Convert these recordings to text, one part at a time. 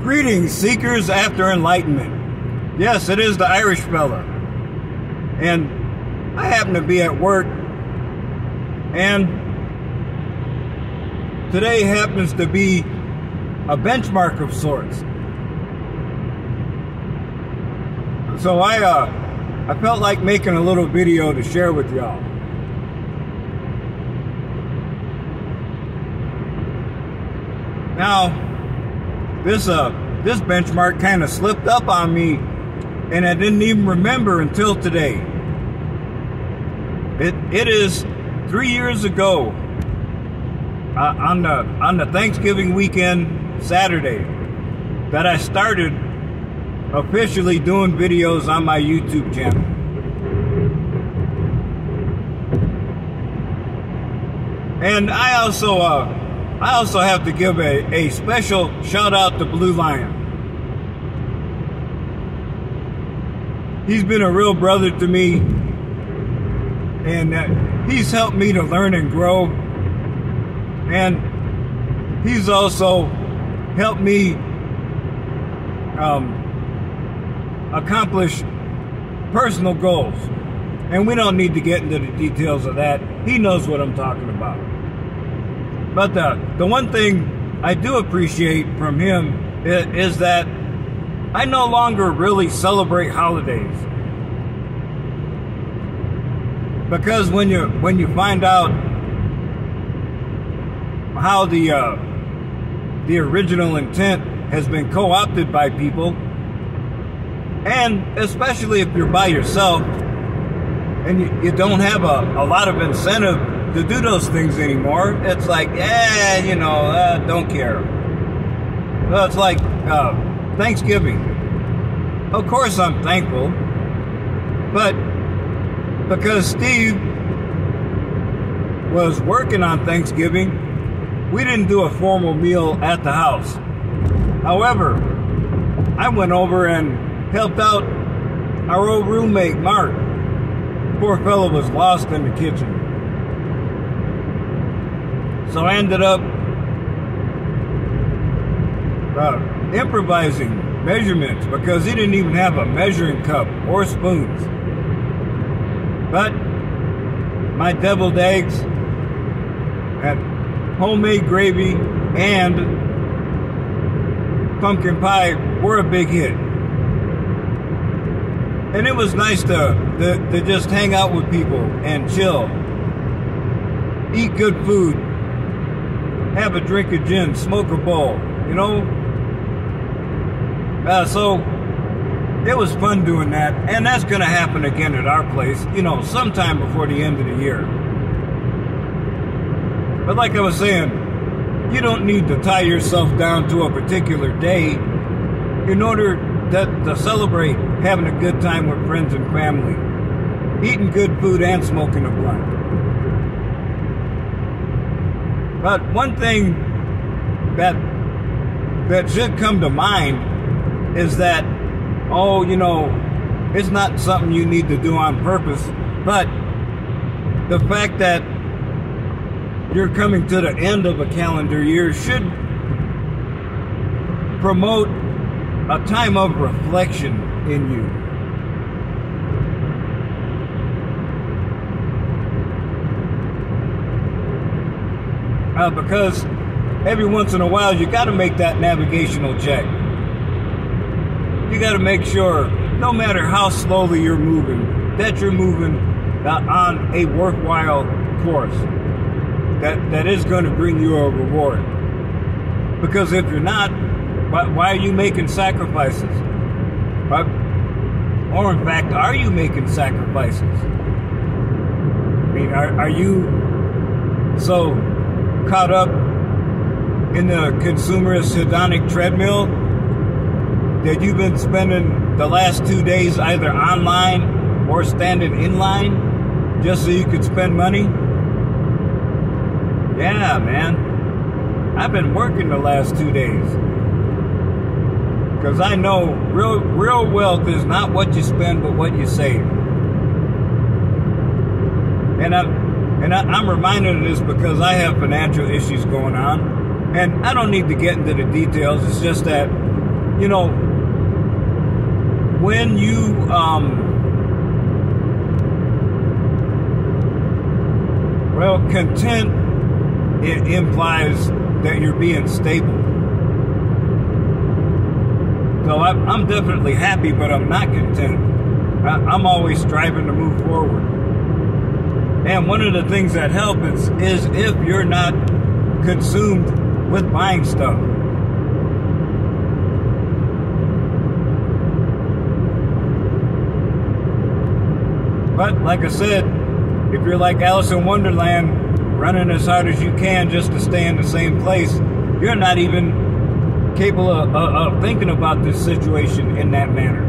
Greetings, seekers after enlightenment. Yes, it is the Irish fella. And I happen to be at work, and today happens to be a benchmark of sorts. So I felt like making a little video to share with y'all. Now, this benchmark kind of slipped up on me, and I didn't even remember until today. It is 3 years ago, on the Thanksgiving weekend, Saturday, that I started officially doing videos on my YouTube channel. And I also have to give a special shout out to Blue Lion. He's been a real brother to me, and he's helped me to learn and grow. And he's also helped me accomplish personal goals. And we don't need to get into the details of that. He knows what I'm talking about. But the one thing I do appreciate from him is that I no longer really celebrate holidays. Because when you find out how the original intent has been co-opted by people, and especially if you're by yourself and you don't have a lot of incentive to do those things anymore, it's like, don't care. Well, it's like Thanksgiving. Of course I'm thankful, but because Steve was working on Thanksgiving, we didn't do a formal meal at the house. However, I went over and helped out our old roommate, Mark. Poor fellow was lost in the kitchen. So I ended up improvising measurements because he didn't even have a measuring cup or spoons. But my deviled eggs and homemade gravy and pumpkin pie were a big hit. And it was nice to just hang out with people and chill, eat good food, have a drink of gin, smoke a bowl, so it was fun doing that, and that's going to happen again at our place, sometime before the end of the year. But like I was saying, you don't need to tie yourself down to a particular day in order to celebrate having a good time with friends and family, eating good food and smoking a blunt. But one thing that should come to mind is that, it's not something you need to do on purpose, but the fact that you're coming to the end of a calendar year should promote a time of reflection in you. Because every once in a while you got to make that navigational check. You got to make sure, no matter how slowly you're moving, that you're moving on a worthwhile course that is going to bring you a reward. Because if you're not, why are you making sacrifices? Or in fact, are you making sacrifices? I mean, are you so caught up in the consumerist hedonic treadmill that you've been spending the last 2 days either online or standing in line just so you could spend money? Yeah, man. I've been working the last 2 days. Because I know real wealth is not what you spend, but what you save. And I'm reminded of this because I have financial issues going on. And I don't need to get into the details. It's just that you know, when you well, content, it implies that you're being stable. So I'm definitely happy, but I'm not content. I'm always striving to move forward. And one of the things that helps is if you're not consumed with buying stuff. But like I said, if you're like Alice in Wonderland, running as hard as you can just to stay in the same place, you're not even capable of thinking about this situation in that manner.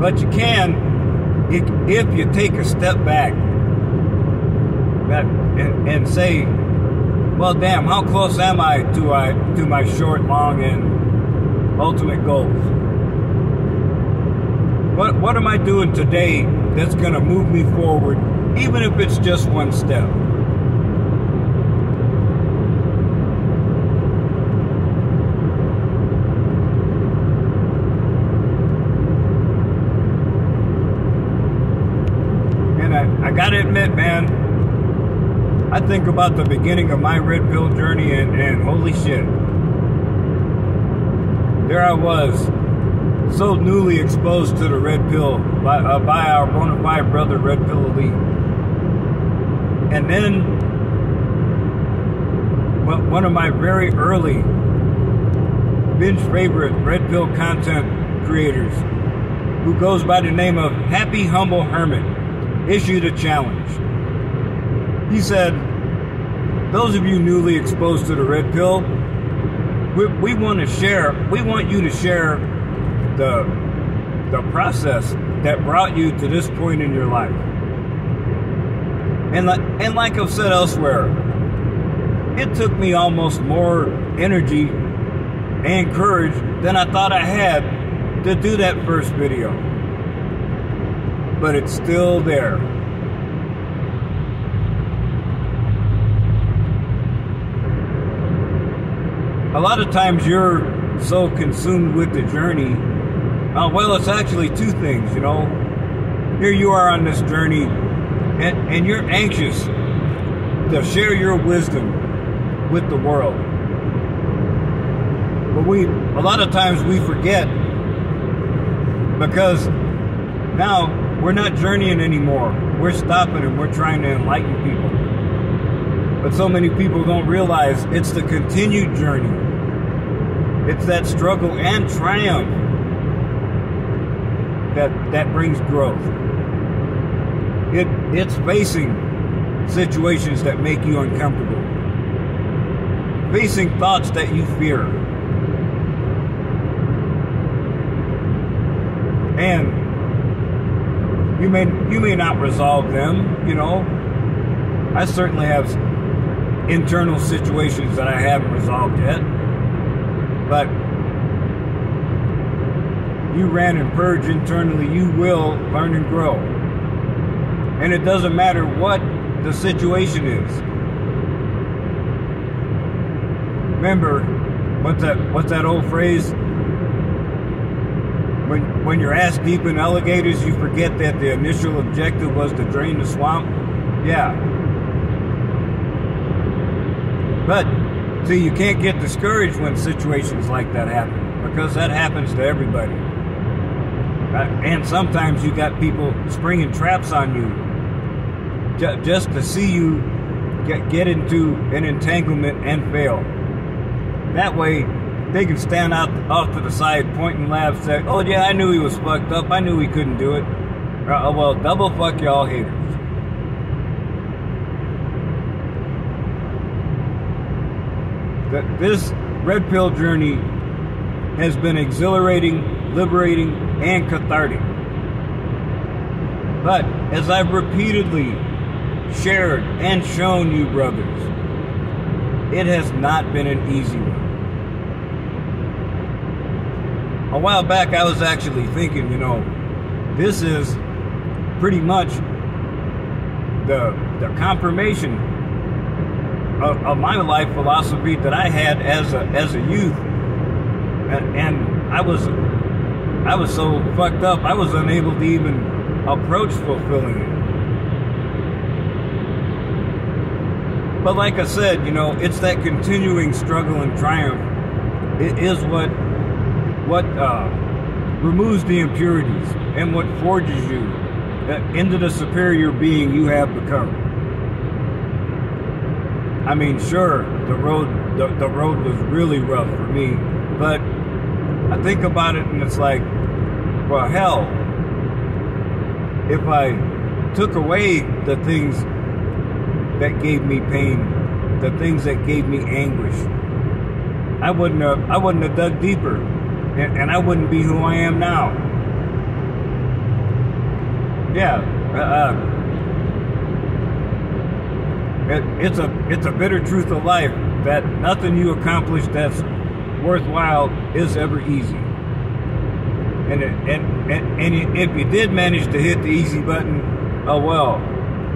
But you can if you take a step back and say, well, damn, how close am I to my short, long, and ultimate goals? What am I doing today that's going to move me forward, even if it's just one step? And I got to admit, man, I think about the beginning of my red pill journey and holy shit. There I was, so newly exposed to the red pill by our bona fide brother, Red Pill Elite. And then, one of my very early binge favorite red pill content creators, who goes by the name of Happy Humble Hermit, issued a challenge. He said, those of you newly exposed to the red pill, we want you to share the process that brought you to this point in your life. And like I've said elsewhere, it took me almost more energy and courage than I thought I had to do that first video. But it's still there. A lot of times you're so consumed with the journey. Well, it's actually two things, you know. Here you are on this journey, and you're anxious to share your wisdom with the world. But a lot of times we forget, because now we're not journeying anymore. We're stopping and we're trying to enlighten people. But so many people don't realize it's the continued journey. It's that struggle and triumph that brings growth. It's facing situations that make you uncomfortable. Facing thoughts that you fear. And you may not resolve them, you know. I certainly have internal situations that I haven't resolved yet. But you ran and purge internally, you will learn and grow. And it doesn't matter what the situation is. Remember, what's that old phrase? When you're ass deep in alligators, you forget that the initial objective was to drain the swamp. Yeah. But, see, you can't get discouraged when situations like that happen, because that happens to everybody. And sometimes you got people springing traps on you just to see you get into an entanglement and fail. That way, they can stand off to the side, point and laugh, say, oh yeah, I knew he was fucked up, I knew he couldn't do it. Well, double fuck y'all haters. This red pill journey has been exhilarating, liberating, and cathartic. But as I've repeatedly shared and shown you brothers, it has not been an easy one. A while back I was actually thinking, you know, this is pretty much the confirmation of my life philosophy that I had as a youth, and I was so fucked up I was unable to even approach fulfilling it. But like I said, it's that continuing struggle and triumph. It is what removes the impurities and what forges you into the superior being you have become. I mean, sure, the road was really rough for me, but I think about it and it's like, well, hell, if I took away the things that gave me pain, the things that gave me anguish, I wouldn't have dug deeper, and I wouldn't be who I am now. Yeah, it's a bitter truth of life that nothing you accomplish that's worthwhile is ever easy. And if you did manage to hit the easy button, oh well.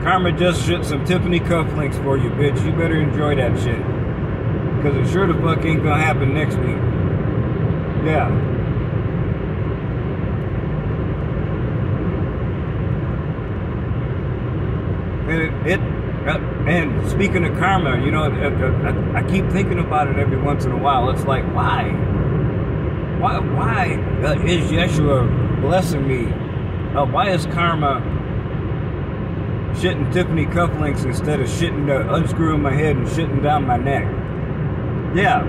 Karma just shipped some Tiffany cufflinks for you, bitch. You better enjoy that shit. Because it sure the fuck ain't gonna happen next week. Yeah. And speaking of karma, I keep thinking about it every once in a while. It's like, why? Why is Yeshua blessing me? Why is karma shitting Tiffany cufflinks instead of unscrewing my head and shitting down my neck? Yeah.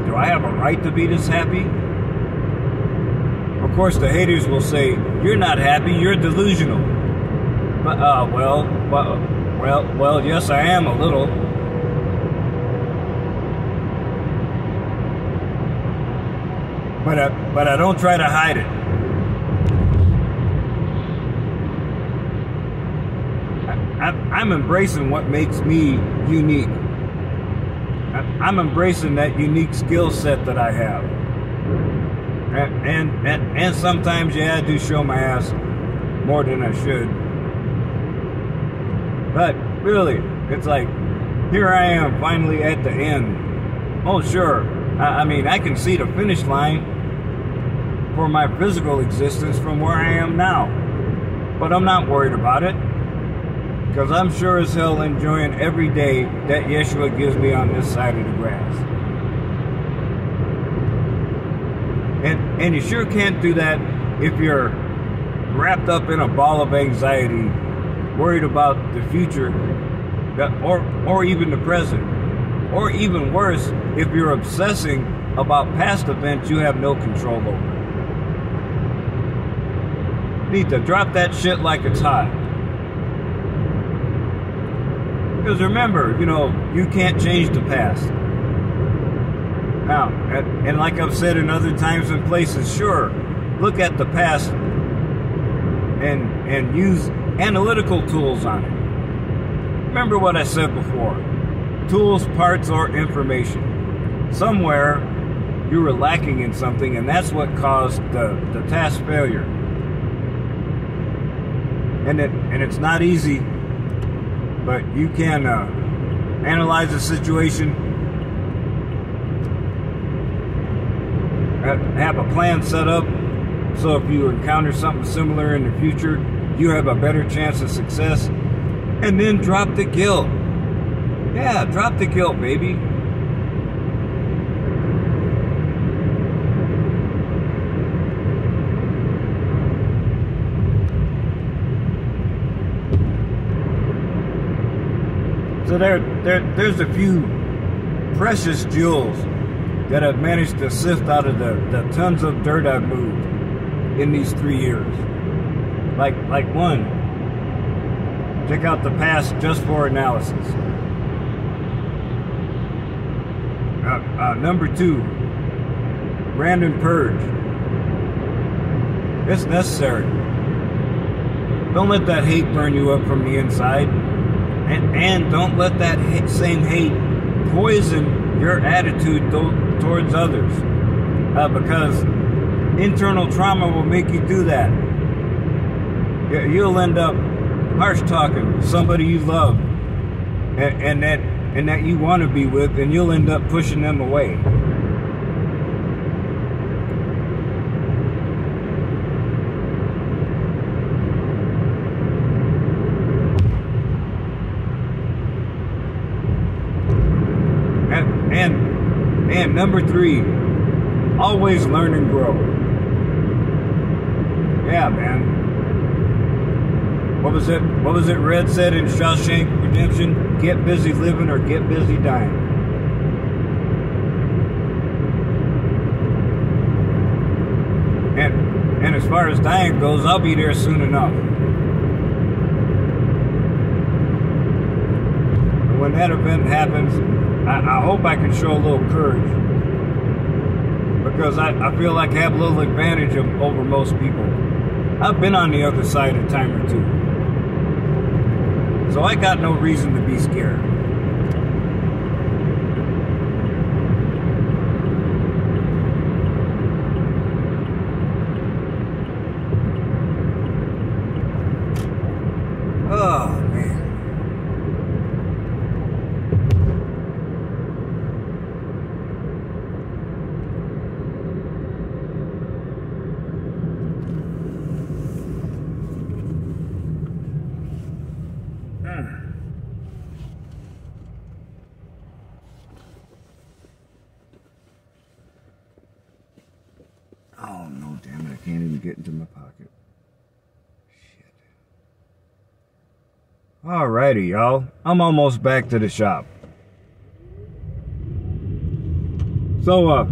Do I have a right to be this happy? Of course, the haters will say, you're not happy, you're delusional. But, well, yes, I am a little. But I don't try to hide it. I'm embracing what makes me unique. I'm embracing that unique skill set that I have. And sometimes, yeah, I do show my ass more than I should. But really, it's like, here I am finally at the end. Oh, sure. I mean, I can see the finish line for my physical existence from where I am now. But I'm not worried about it. Because I'm sure as hell enjoying every day that Yeshua gives me on this side of the grass. And you sure can't do that if you're wrapped up in a ball of anxiety, worried about the future, or even the present. Or even worse, if you're obsessing about past events you have no control over. You need to drop that shit like it's hot. Because remember, you can't change the past. Now, and like I've said in other times and places, sure, look at the past and use analytical tools on it. Remember what I said before. Tools, parts, or information. Somewhere you were lacking in something, and that's what caused the task failure. And it's not easy, but you can analyze the situation, have a plan set up, so if you encounter something similar in the future, you have a better chance of success, and then drop the guilt. Yeah, drop the guilt, baby. So there's a few precious jewels that I've managed to sift out of the tons of dirt I've moved in these 3 years. Like one, check out the past just for analysis. Number 2, random purge. It's necessary. Don't let that hate burn you up from the inside. And don't let that same hate poison your attitude towards others. Because internal trauma will make you do that. You'll end up harsh talking somebody you love and that you want to be with, and you'll end up pushing them away. And number 3, always learn and grow. Yeah, man. What was it Red said in Shawshank Redemption? Get busy living or get busy dying. And as far as dying goes, I'll be there soon enough. When that event happens, I hope I can show a little courage, because I feel like I have a little advantage over most people. I've been on the other side a time or two, so I got no reason to be scared. Oh, man. Oh, no, damn it. I can't even get into my pocket. Shit. Alrighty, y'all. I'm almost back to the shop. So,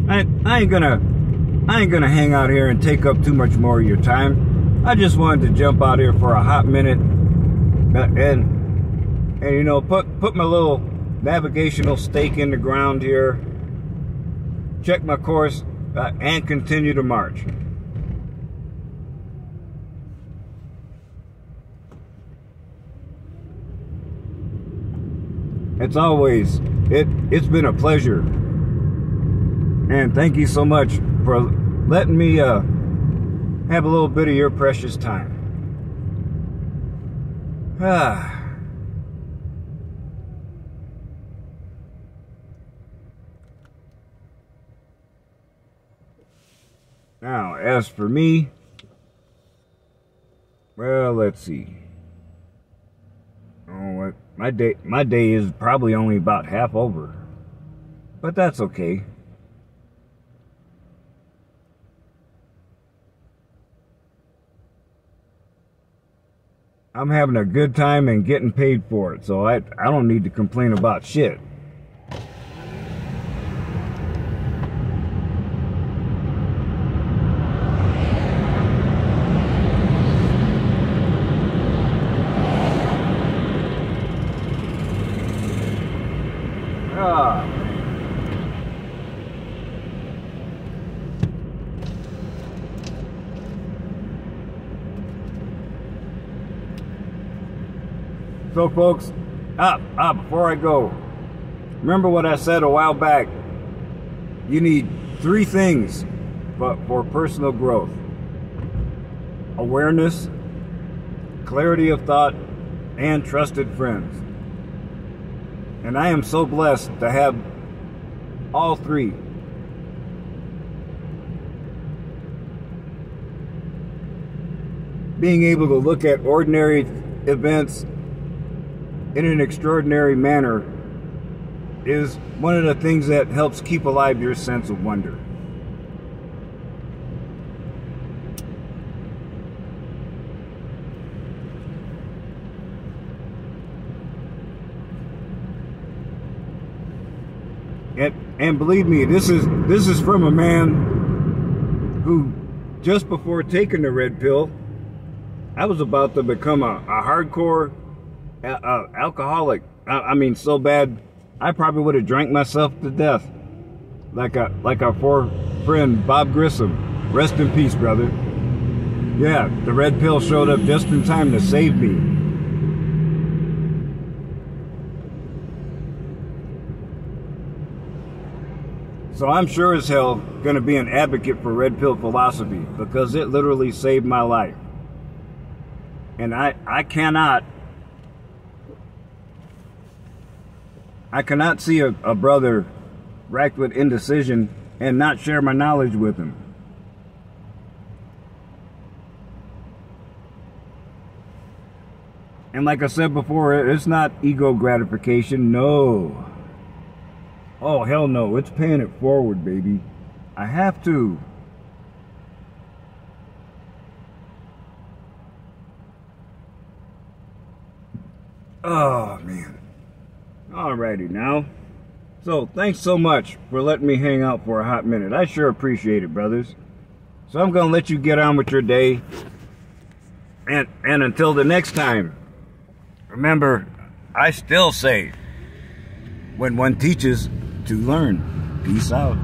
I ain't gonna hang out here and take up too much more of your time. I just wanted to jump out here for a hot minute and you know, put my little navigational stake in the ground here, check my course, and continue to march. It's been a pleasure, and thank you so much for letting me have a little bit of your precious time. Now, as for me, well, let's see. Oh, what? My day is probably only about half over, but that's okay. I'm having a good time and getting paid for it, so I don't need to complain about shit. So folks, before I go, remember what I said a while back. You need 3 things for personal growth: awareness, clarity of thought, and trusted friends. And I am so blessed to have all 3. Being able to look at ordinary events in an extraordinary manner is one of the things that helps keep alive your sense of wonder. And believe me, this is from a man who, just before taking the red pill, I was about to become a hardcore alcoholic. I mean, so bad I probably would have drank myself to death, like our poor friend Bob Grissom. Rest in peace, brother. Yeah, the red pill showed up just in time to save me. So I'm sure as hell gonna be an advocate for red pill philosophy, because it literally saved my life. And I cannot see a brother racked with indecision and not share my knowledge with him. And like I said before, it's not ego gratification, no. Oh, hell no, it's paying it forward, baby. I have to. Oh, man. Alrighty now. So, thanks so much for letting me hang out for a hot minute. I sure appreciate it, brothers. So I'm going to let you get on with your day. And until the next time, remember, I still say, when one teaches, to learn. Peace out.